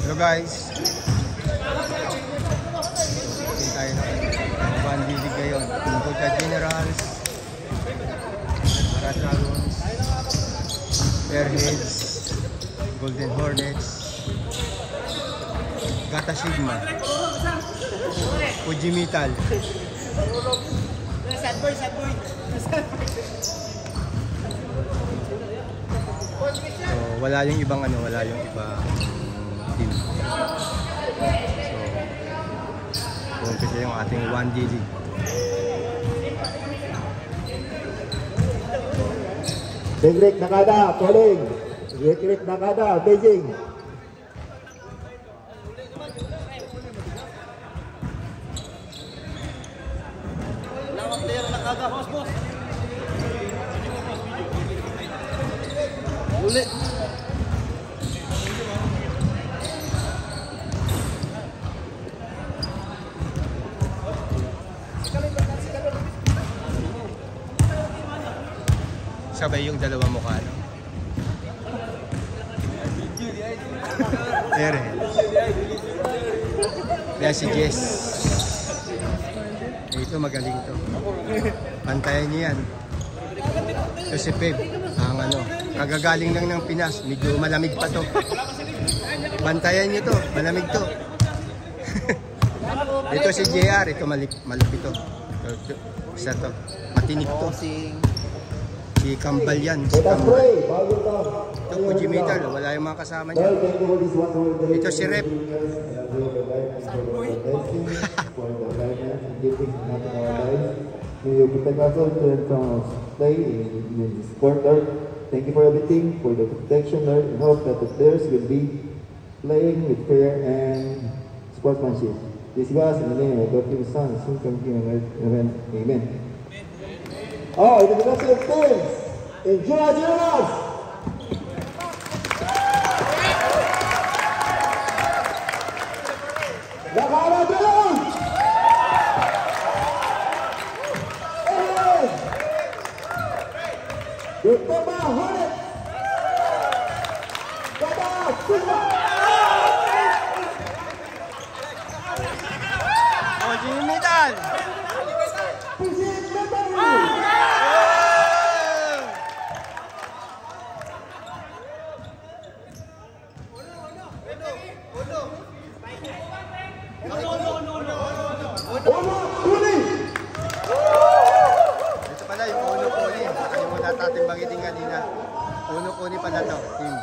Hello guys. Tingin tayo na Bandilig ngayon. Tungkol sa Generals, Marathons, Airheads, Golden Hornets, Gata Sigma, Fuji Metal. So, wala yung ibang wala yung ibang team. So, umpisa yung ating 1D League. Hendrik Nakada, calling. Hendrik Nakada, Beijing. Ulit. Sabay yung dalawa mukha, no? Airhead. Kaya si Jess. Ito magaling to. Pantayan niyo yan. Ito si Peb. Ang kagagaling lang ng Pinas. Medyo malamig pa to. Bantayan niyo to. Malamig to. Ito si JR. Ito malupit to. Isa to. Matinik to. Si Kambal yan. Si Kambal. Ito Fuji Metal. Wala yung mga kasama niya. Ito si Rep. Thank you for everything, for the protection, Lord, and hope that the players will be playing with fair and sportsmanship. This was in the name of God, the Son, soon come King of Heaven. Amen. Oh, in the production of teams, enjoy Generals! Nakara Generals! Utama Hornet! Gata Sigma! Fuji Metal! Fuji Metal! Ito pala yung Uno Kuni. Nakalimutan natin bagitin kanina. Uno Kuni pala to. Team.